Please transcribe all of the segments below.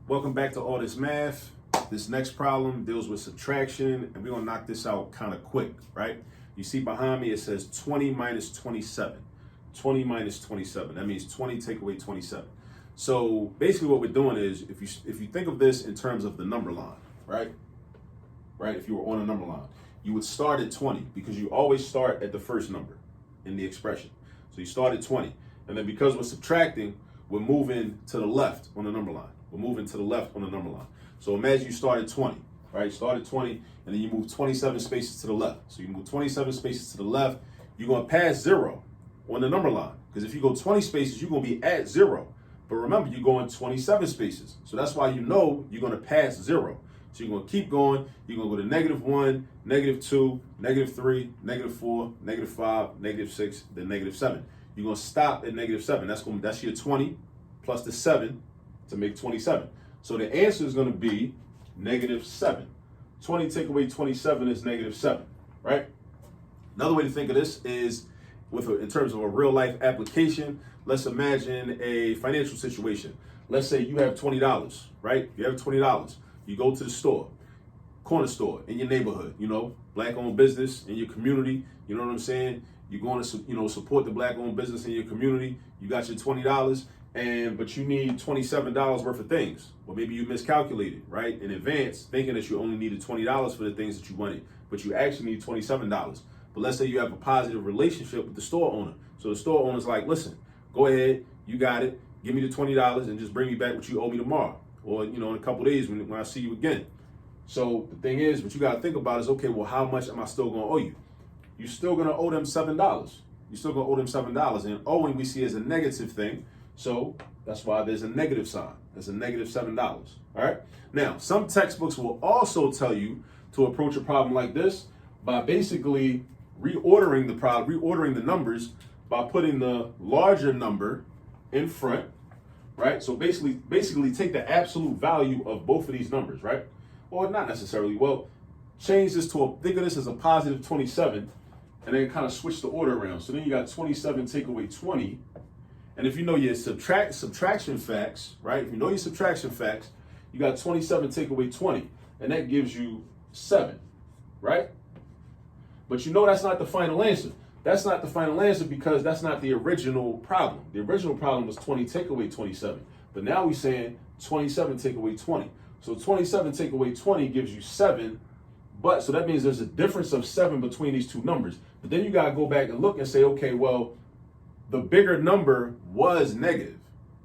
Welcome back to All This Math. This next problem deals with subtraction, and we're gonna knock this out kind of quick, right? You see behind me, it says 20 minus 27. 20 minus 27. That means 20 take away 27. So basically what we're doing is, if you think of this in terms of the number line, right? If you were on a number line, you would start at 20 because you always start at the first number in the expression. So you start at 20. And then because we're subtracting, we're moving to the left on the number line. We're moving to the left on the number line. So imagine you start at 20, right? Start at 20, and then you move 27 spaces to the left. So you move 27 spaces to the left, you're gonna pass 0 on the number line. Because if you go 20 spaces, you're gonna be at 0. But remember, you're going 27 spaces. So that's why you know you're gonna pass 0. So you're gonna keep going, you're gonna go to -1, -2, -3, -4, -5, -6, then -7. You're gonna stop at -7. That's your 20 plus the 7 to make 27. So the answer is gonna be -7. 20 take away 27 is -7, right? Another way to think of this is in terms of a real life application. Let's imagine a financial situation. Let's say you have $20, right? You have $20. You go to the store, corner store in your neighborhood, black owned business in your community. You know what I'm saying? You're going to, support the black owned business in your community. You got your $20 but you need $27 worth of things. Or maybe you miscalculated, right? In advance, thinking that you only needed $20 for the things that you wanted, but you actually need $27. But let's say you have a positive relationship with the store owner. So the store owner's like, listen, go ahead, you got it. Give me the $20 and just bring me back what you owe me tomorrow. Or, in a couple of days when I see you again. So the thing is, what you got to think about is, okay, well, how much am I still going to owe you? You're still going to owe them $7. You're still going to owe them $7. And owing we see as a negative thing. So that's why there's a negative sign. There's a -$7. All right. Now, some textbooks will also tell you to approach a problem like this by basically reordering the numbers by putting the larger number in front. Right? So basically take the absolute value of both of these numbers, right? Or not necessarily. Well, change this think of this as a positive 27, and then kind of switch the order around. So then you got 27 take away 20. And if you know your subtraction facts, right? If you know your subtraction facts, you got 27 take away 20, and that gives you 7, right? But that's not the final answer. That's not the final answer because that's not the original problem. The original problem was 20 take away 27. But now we're saying 27 take away 20. So 27 take away 20 gives you 7. So that means there's a difference of 7 between these two numbers. But then you got to go back and look and say, okay, well, the bigger number was negative.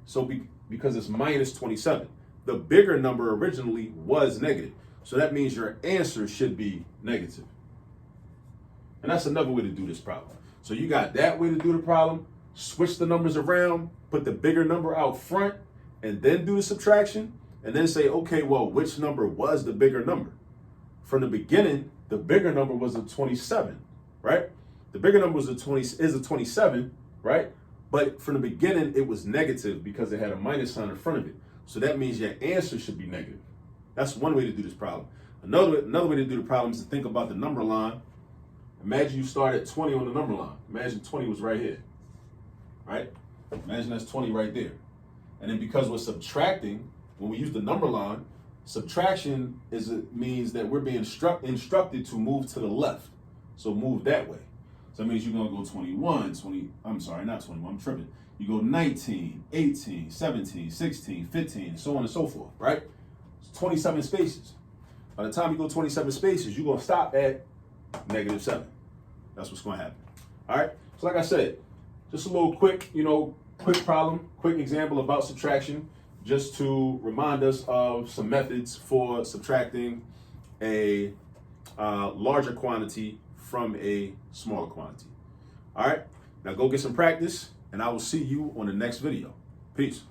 So because it's -27, the bigger number originally was negative. So that means your answer should be negative. And that's another way to do this problem. So you got that way to do the problem, switch the numbers around, put the bigger number out front, and then do the subtraction, and then say, okay, well, which number was the bigger number? From the beginning, the bigger number was a 27, right? The bigger number is a 27, right? But from the beginning, it was negative because it had a minus sign in front of it. So that means your answer should be negative. That's one way to do this problem. Another way to do the problem is to think about the number line. Imagine you start at 20 on the number line. Imagine 20 was right here, right? Imagine that's 20 right there. And then because we're subtracting, when we use the number line, subtraction means that we're being instructed to move to the left. So move that way. So that means you're going to go 21, not 21, I'm tripping. You go 19, 18, 17, 16, 15, so on and so forth, right? It's 27 spaces. By the time you go 27 spaces, you're going to stop at -7. That's what's going to happen. All right. So like I said, just a little quick problem, quick example about subtraction, just to remind us of some methods for subtracting a larger quantity from a smaller quantity. All right. Now go get some practice, and I will see you on the next video. Peace.